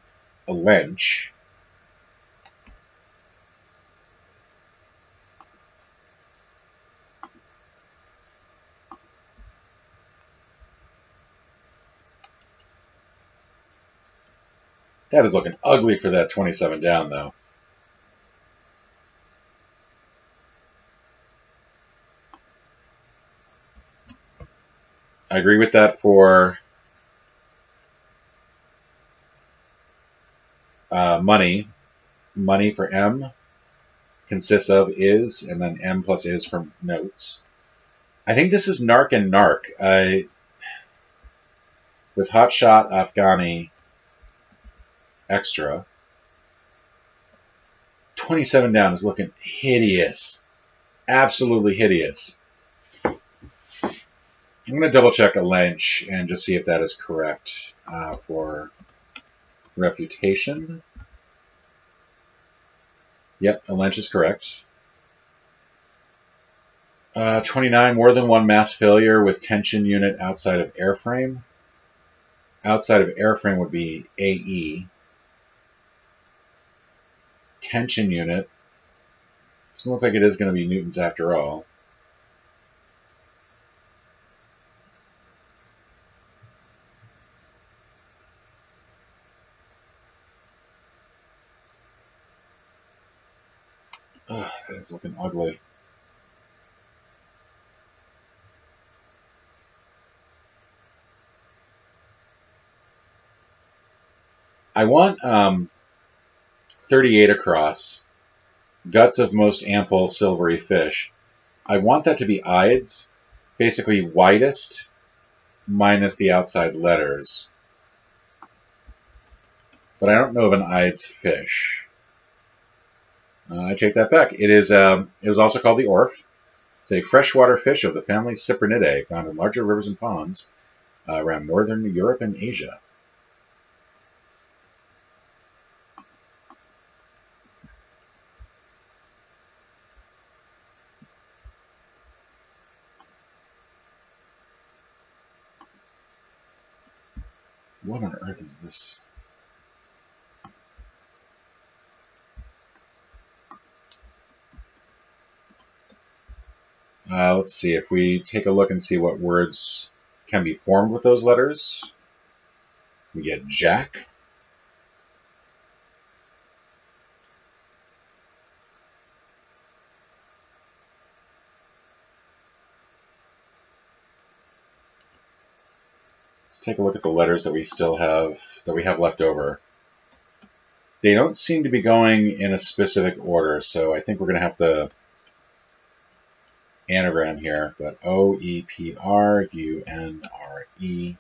a wench. That is looking ugly for that 27 down, though. I agree with that for money. Money for M consists of is, and then M plus is for notes. I think this is Narc and Narc. With Hot Shot Afghani extra. 27 down is looking hideous. Absolutely hideous. I'm going to double check a lench and just see if that is correct for refutation. Yep, a lench is correct. 29, more than one mass failure with tension unit outside of airframe. Outside of airframe would be AE. Tension unit. Doesn't look like it is going to be newtons after all. That is looking ugly. I want 38 across. Guts of most ample silvery fish. I want that to be Ides, basically widest minus the outside letters. But I don't know of an Ides fish. I take that back. It is also called the Orf. It's a freshwater fish of the family Cyprinidae, found in larger rivers and ponds around northern Europe and Asia. What on earth is this? Let's see, if we take a look and see what words can be formed with those letters, we get Jack. Let's take a look at the letters that we still have, that we have left over. They don't seem to be going in a specific order, so I think we're going to have to anagram here, but OEPRUNREINFETOFOWT.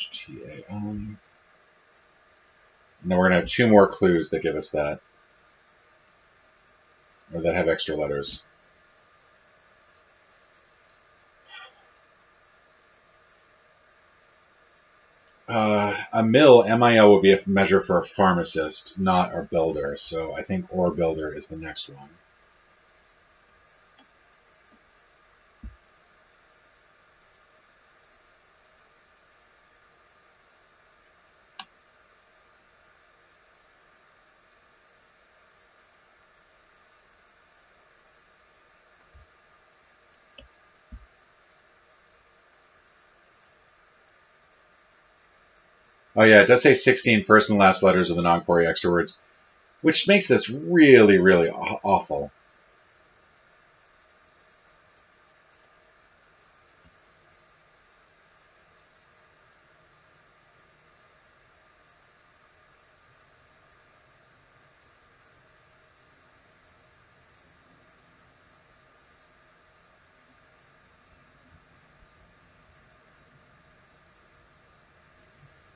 HTAI. And then we're going to have two more clues that give us that, or that have extra letters. A mill, MIL, would be a measure for a pharmacist, not a builder. So I think or builder is the next one. Oh yeah, it does say 16 first and last letters of the non-quarry extra words, which makes this really, really awful.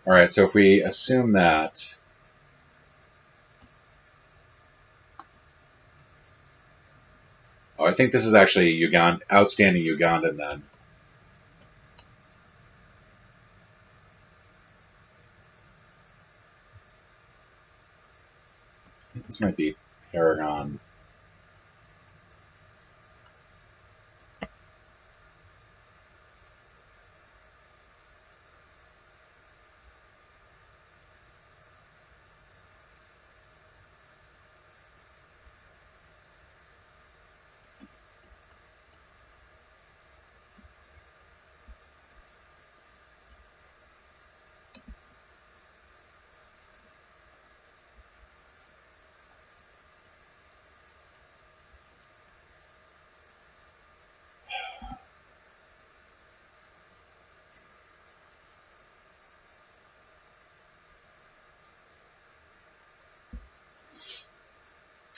All right, so if we assume that, oh, I think this is actually outstanding Ugandan then. I think this might be Paragon.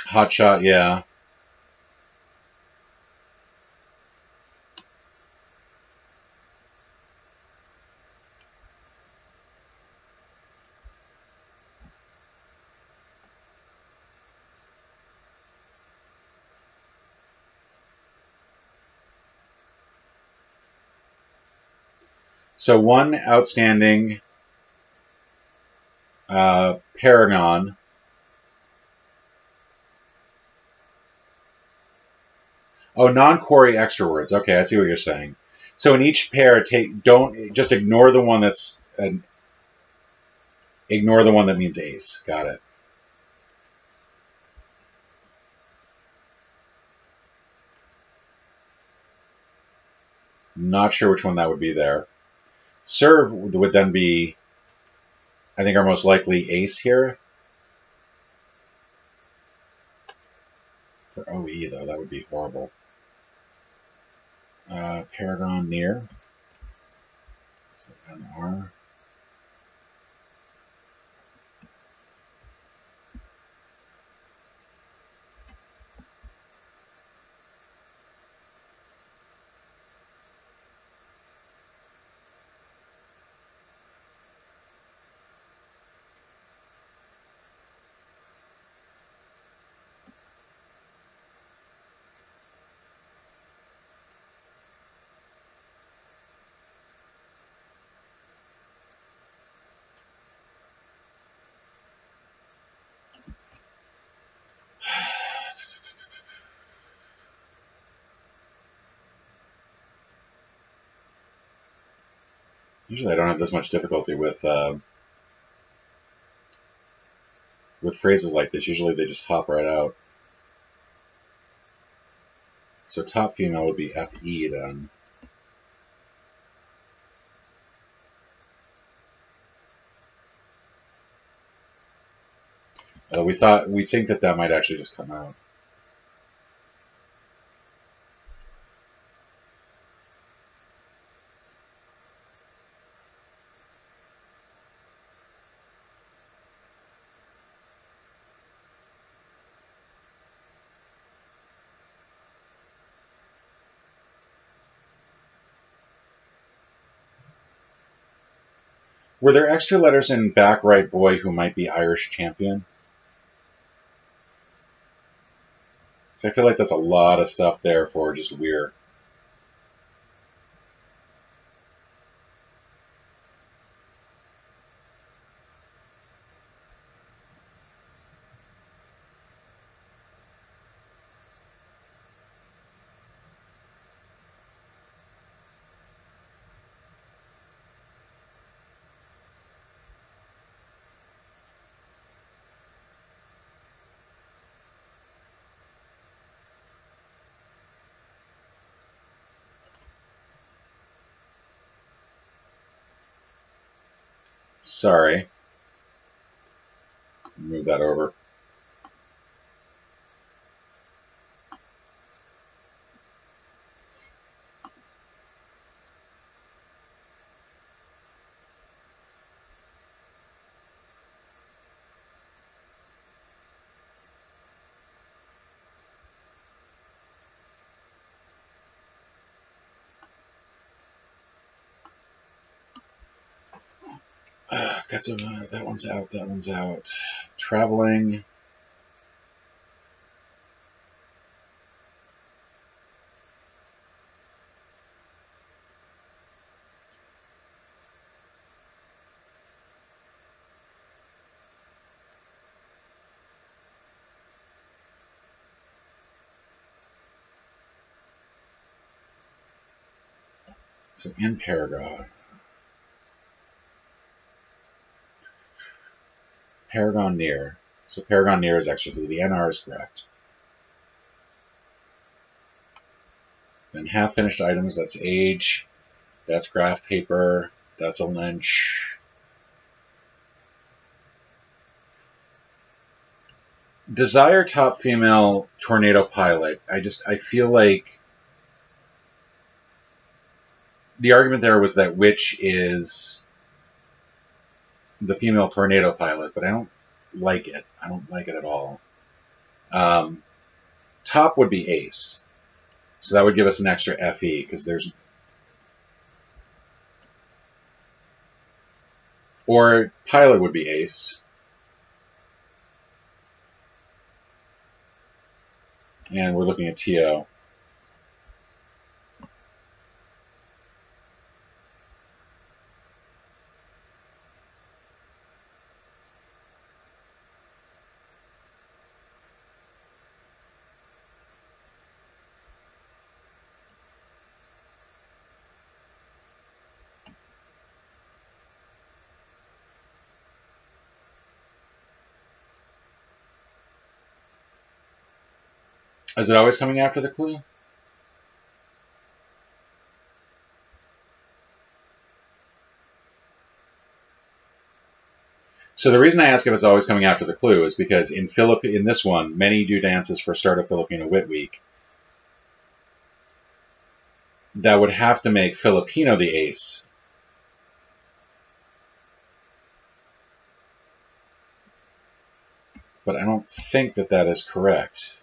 Hotshot, yeah. So one outstanding Paragon. Oh, non-quarry extra words. Okay, I see what you're saying. So in each pair, don't just ignore the one ignore the one that means ace. Got it. Not sure which one that would be there. Serve would then be, I think, our most likely ace here. For OE, though, that would be horrible. Paragon near. So NR. Usually I don't have this much difficulty with phrases like this. Usually they just hop right out. So top female would be FE then. We think that might actually just come out. Were there extra letters in back right boy who might be Irish champion? So I feel like that's a lot of stuff there for just weird. Sorry. Move that over. Got some. That one's out. That one's out. Traveling. So in Paragon. Paragon near. So Paragon near is extra, so the NR is correct. Then half finished items, that's age, that's graph paper, that's a lynch. Desire top female tornado pilot. I feel like the argument there was that witch is the female tornado pilot, but I don't like it. I don't like it at all. Top would be ace. So that would give us an extra FE because there's. Or pilot would be ace. And we're looking at TO. Is it always coming after the clue? So the reason I ask if it's always coming after the clue is because in this one, many do dances for start of Filipino Wit Week. That would have to make Filipino the ace. But I don't think that is correct.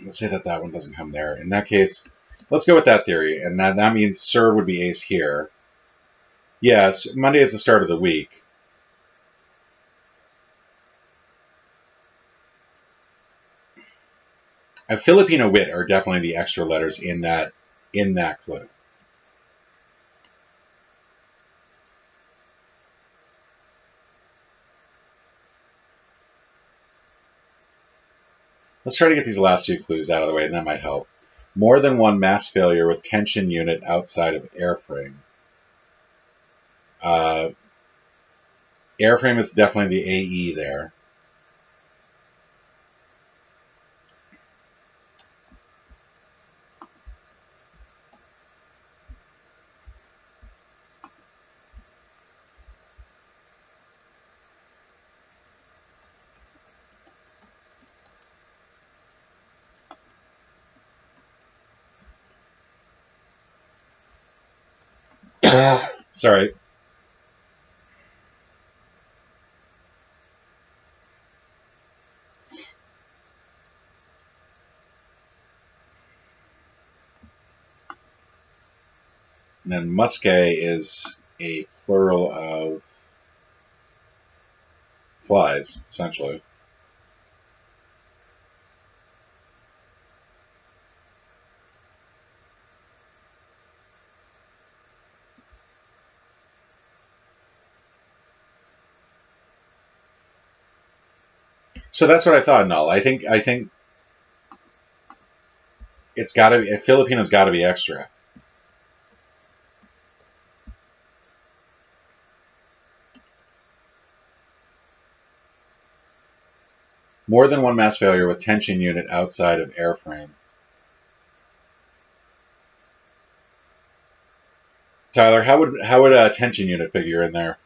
let's say that that one doesn't come there. In that case, let's go with that theory, and that means serve would be ace here. Yes, Monday is the start of the week. A Filipino wit are definitely the extra letters in that clue. Let's try to get these last two clues out of the way, and that might help. More than one mass failure with tension unit outside of airframe. Airframe is definitely the AE there. Sorry. And then musque is a plural of flies, essentially. So that's what I thought, Null. I think it's got to be, Filipino's got to be extra. More than one mass failure with tension unit outside of airframe. Tyler, how would a tension unit figure in there?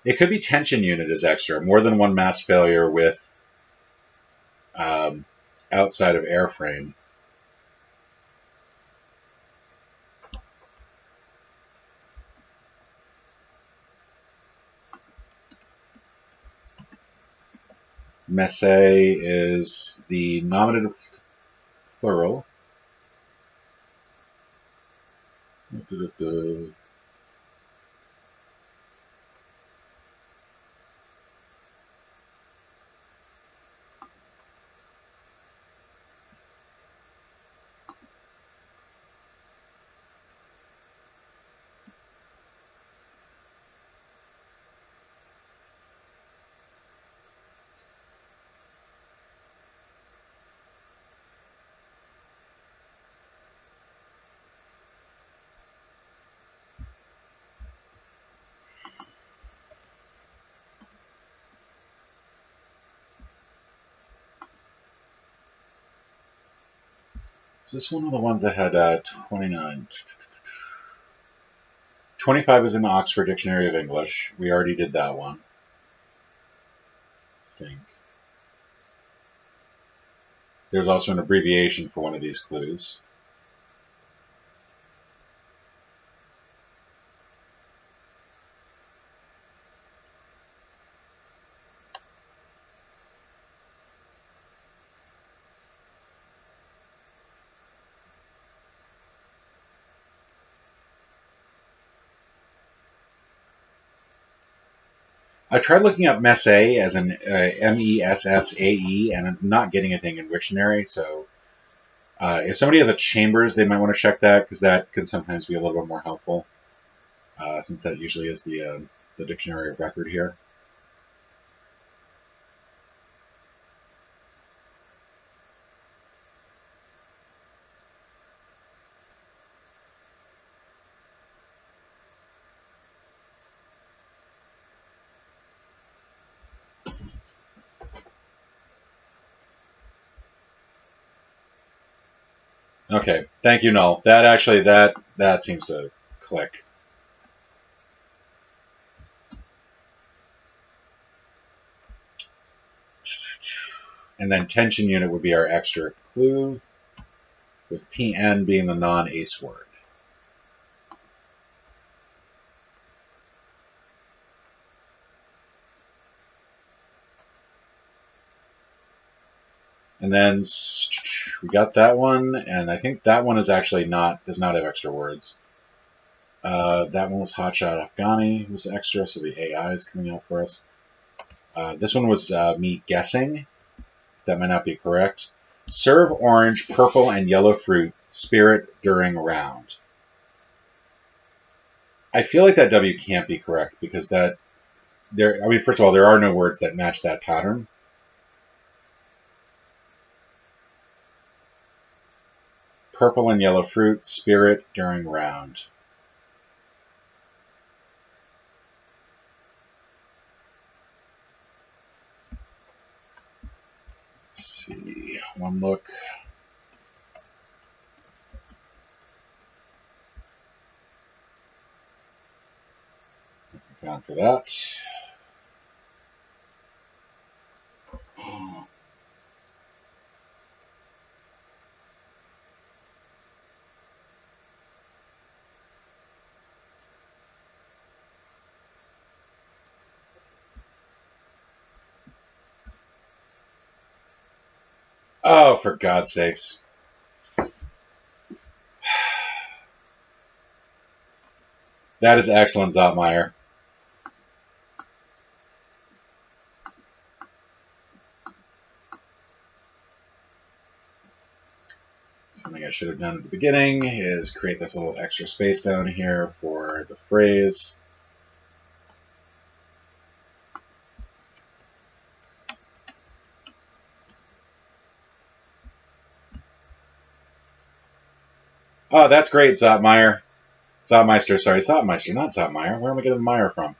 It could be tension unit as extra. More than one mass failure with outside of airframe. Messe is the nominative plural. Is this one of the ones that had 29? 25 is in the Oxford Dictionary of English. We already did that one. I think. There's also an abbreviation for one of these clues. I tried looking up messe as an MESSAE, and I'm not getting anything in Wiktionary. So if somebody has a Chambers, they might want to check that, because that can sometimes be a little bit more helpful, since that usually is the dictionary of record here. Okay, thank you, Null. That actually that seems to click. And then tension unit would be our extra clue, with TN being the non-ace word. And then we got that one, and I think that one is actually does not have extra words. That one was Hotshot Afghani, was extra, so the AI is coming out for us. This one was me guessing. That might not be correct. Serve orange, purple, and yellow fruit, spirit during round. I feel like that W can't be correct because first of all, there are no words that match that pattern. Purple and yellow fruit, spirit during round. Let's see, one look. Gone for that. Oh, for God's sakes. That is excellent, Zotmeyer. Something I should have done at the beginning is create this little extra space down here for the phrase. Oh, that's great, Zotmeyer. Zotmeister, sorry, Zotmeister, not Zotmeyer. Where am I getting the Meyer from?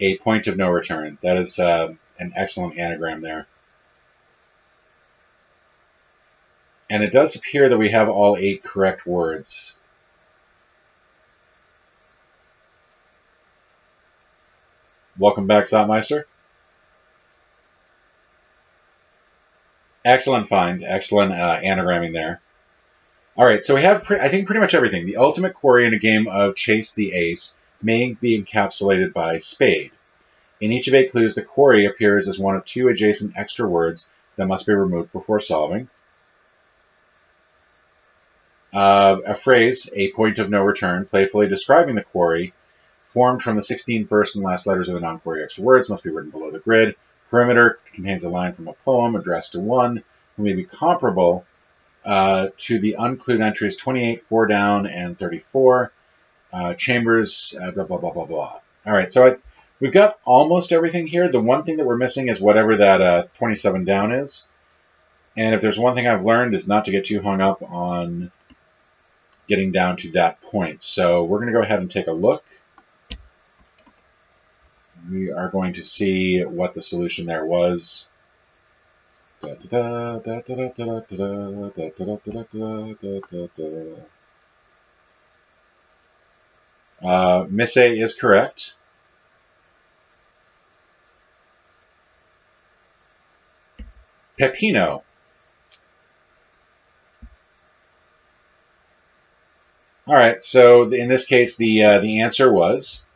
A point of no return. That is an excellent anagram there. And it does appear that we have all 8 correct words. Welcome back, Zotmeister. Excellent find. Excellent anagramming there. All right, so we have, I think, pretty much everything. The ultimate quarry in a game of Chase the Ace may be encapsulated by spade. In each of 8 clues, the quarry appears as one of 2 adjacent extra words that must be removed before solving. A phrase, a point of no return, playfully describing the quarry, formed from the 16 first and last letters of the non-quarry extra words, must be written below the grid. Perimeter contains a line from a poem addressed to one who may be comparable to the unclued entries 28, 4 down, and 34. Chambers, blah, blah, blah, blah, blah. All right, so we've got almost everything here. The one thing that we're missing is whatever that 27 down is. And if there's one thing I've learned is not to get too hung up on getting down to that point. So we're going to go ahead and take a look. We are going to see what the solution there was. Miss A is correct. Pepino. All right, so in this case, the answer was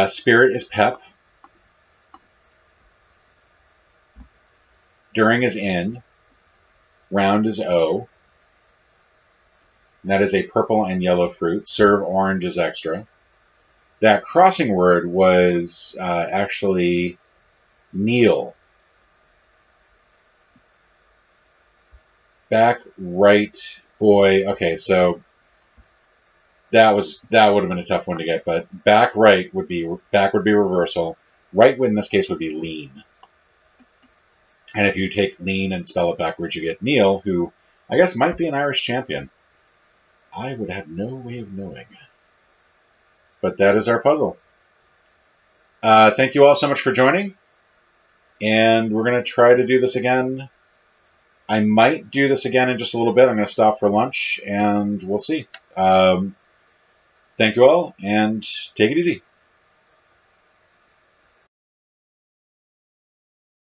spirit is pep, during is in, round is O, and that is a purple and yellow fruit. Serve orange is extra. That crossing word was actually kneel. Back right boy. Okay, so that would have been a tough one to get, but back would be reversal. Right in this case would be lean. And if you take lean and spell it backwards, you get kneel, who I guess might be an Irish champion. I would have no way of knowing. But that is our puzzle. Thank you all so much for joining. And we're going to try to do this again. I might do this again in just a little bit. I'm going to stop for lunch, and we'll see. Thank you all, and take it easy.